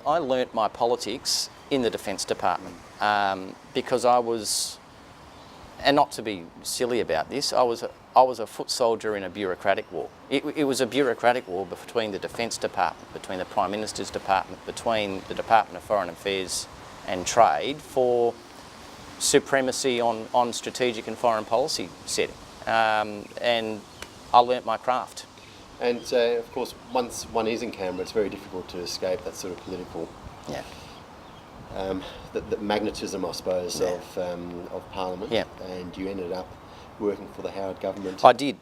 I learnt my politics in the Defence Department because I was, and not to be silly about this, I was a foot soldier in a bureaucratic war. It was a bureaucratic war between the Defence Department, between the Prime Minister's Department, between the Department of Foreign Affairs and Trade for supremacy on strategic and foreign policy setting. And I learnt my craft. And of course, once one is in Canberra, it's very difficult to escape that sort of political, the magnetism, I suppose, of Parliament. Yeah. And you ended up working for the Howard government. I did.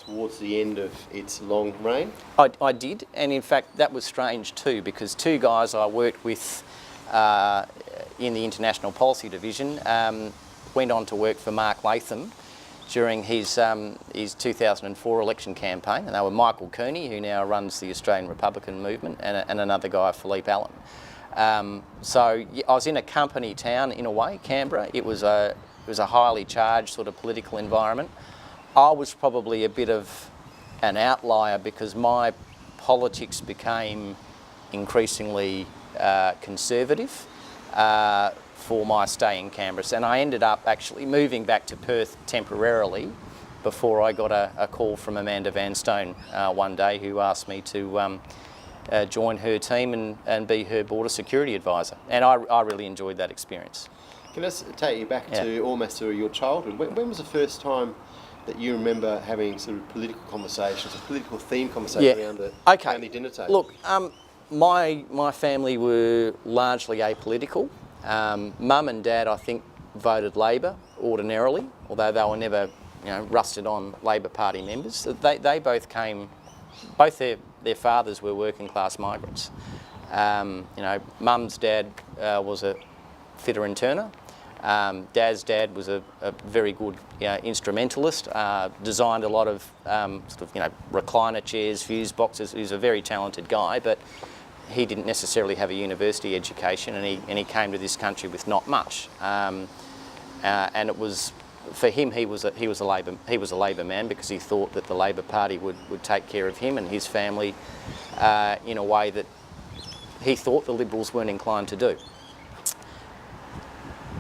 Towards the end of its long reign. I did, and in fact that was strange too, because two guys I worked with in the International Policy Division went on to work for Mark Latham during his 2004 election campaign, and they were Michael Kearney, who now runs the Australian Republican movement, and another guy, Philippe Allen. So I was in a company town in a way, Canberra. It was a highly charged sort of political environment. I was probably a bit of an outlier because my politics became increasingly conservative for my stay in Canberra, and I ended up actually moving back to Perth temporarily before I got a call from Amanda Vanstone one day, who asked me to join her team and be her border security advisor, and I really enjoyed that experience. Can I take you back to almost to your childhood? When was the first time that you remember having sort of political conversations, a political theme conversation around the family dinner table? Look, my family were largely apolitical. Mum and Dad, I think, voted Labor ordinarily, although they were never, rusted on Labor Party members. They both came, both their fathers were working class migrants. Mum's dad was a fitter and turner. Dad's dad was a very good instrumentalist, designed a lot of recliner chairs, fuse boxes. He was a very talented guy, but he didn't necessarily have a university education, and he came to this country with not much. And it was, for him, he was a Labor man because he thought that the Labor Party would take care of him and his family in a way that he thought the Liberals weren't inclined to do.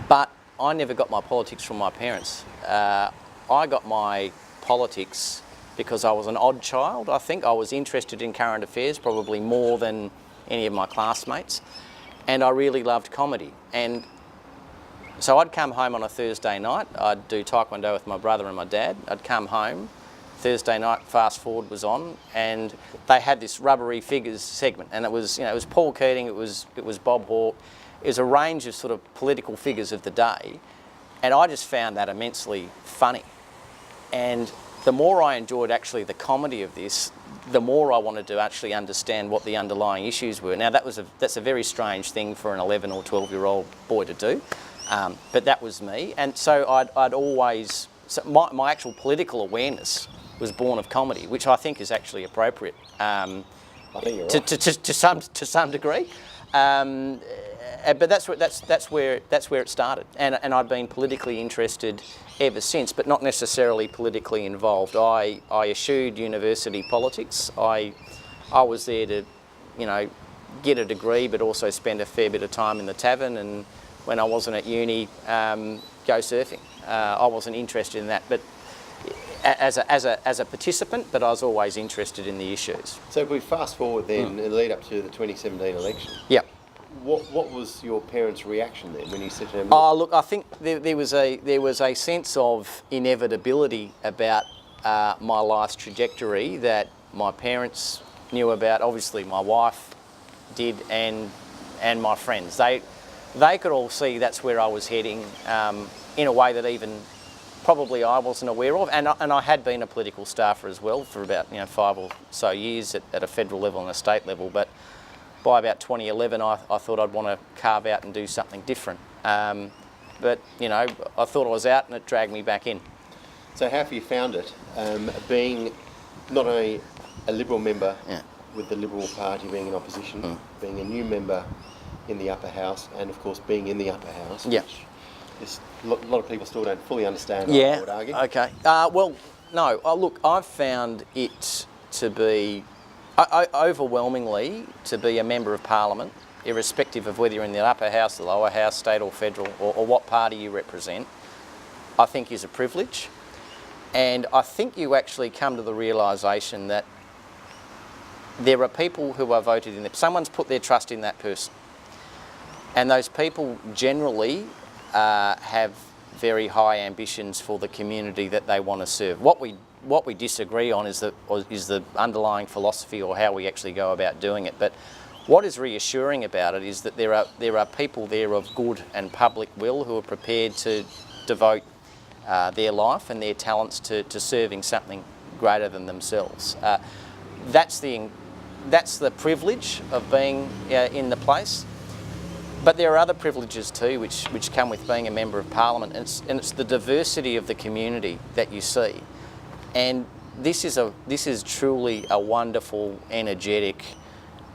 But I never got my politics from my parents. I got my politics because I was an odd child. I think I was interested in current affairs probably more than any of my classmates, and I really loved comedy. And so I'd come home on a Thursday night, I'd do taekwondo with my brother and my dad. I'd come home, Thursday night, Fast Forward was on, and they had this rubbery figures segment, and it was Paul Keating, it was Bob Hawke. It was a range of sort of political figures of the day, and I just found that immensely funny. And the more I enjoyed actually the comedy of this, the more I wanted to actually understand what the underlying issues were. Now that's a very strange thing for an 11 or 12-year-old boy to do, but that was me. And so I'd always, my actual political awareness was born of comedy, which I think is actually appropriate. I think you're right. To some degree. But that's where it started, and I've been politically interested ever since, but not necessarily politically involved. I eschewed university politics. I was there to, get a degree, but also spend a fair bit of time in the tavern, and when I wasn't at uni, go surfing. I wasn't interested in that, but as a participant, but I was always interested in the issues. So if we fast forward then and lead up to the 2017 election. Yeah. What was your parents' reaction then when you said to them? Oh, look, I think there was a sense of inevitability about my life's trajectory that my parents knew about. Obviously, my wife did, and my friends. They could all see that's where I was heading in a way that even probably I wasn't aware of. And I had been a political staffer as well for about 5 or so years at a federal level and a state level, but by about 2011, I thought I'd want to carve out and do something different. But, I thought I was out and it dragged me back in. So how have you found it, being not only a Liberal member with the Liberal Party being in opposition, being a new member in the upper house, and of course being in the upper house, which is, a lot of people still don't fully understand, I would argue. Okay. Well, no, look, I've found it to be overwhelmingly to be a member of Parliament irrespective of whether you're in the upper house, the lower house, state or federal, or what party you represent, I think is a privilege. And I think you actually come to the realisation that there are people who are voted in. Someone's put their trust in that person. And those people generally have very high ambitions for the community that they want to serve. What we disagree on is the underlying philosophy or how we actually go about doing it. But what is reassuring about it is that there are people there of good and public will who are prepared to devote their life and their talents to serving something greater than themselves. That's the privilege of being in the place. But there are other privileges too which come with being a Member of Parliament, and it's the diversity of the community that you see. And this is truly a wonderful, energetic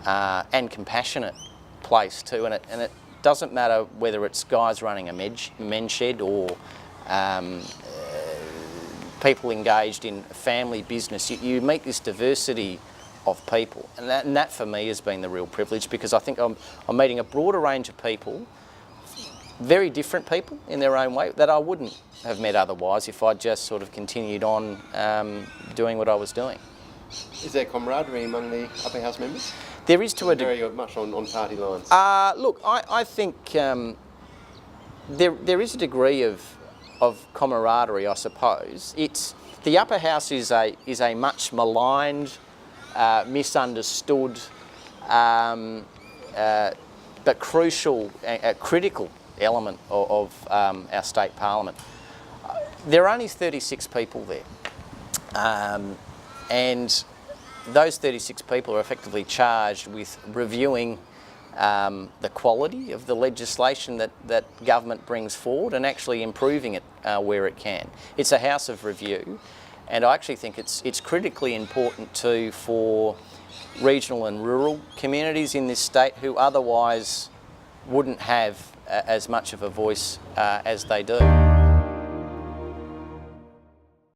and compassionate place too. And it doesn't matter whether it's guys running a men's shed or people engaged in family business. You meet this diversity of people, and that for me has been the real privilege, because I think I'm meeting a broader range of people, very different people in their own way, that I wouldn't have met otherwise if I'd just sort of continued on doing what I was doing. Is there camaraderie among the upper house members? There is to a degree. Very much on party lines. Look, I think there is a degree of camaraderie, I suppose. The upper house is a much maligned, misunderstood, but crucial, critical element of our state parliament. There are only 36 people there, and those 36 people are effectively charged with reviewing the quality of the legislation that government brings forward and actually improving it where it can. It's a house of review. And I actually think it's critically important too for regional and rural communities in this state who otherwise wouldn't have as much of a voice as they do.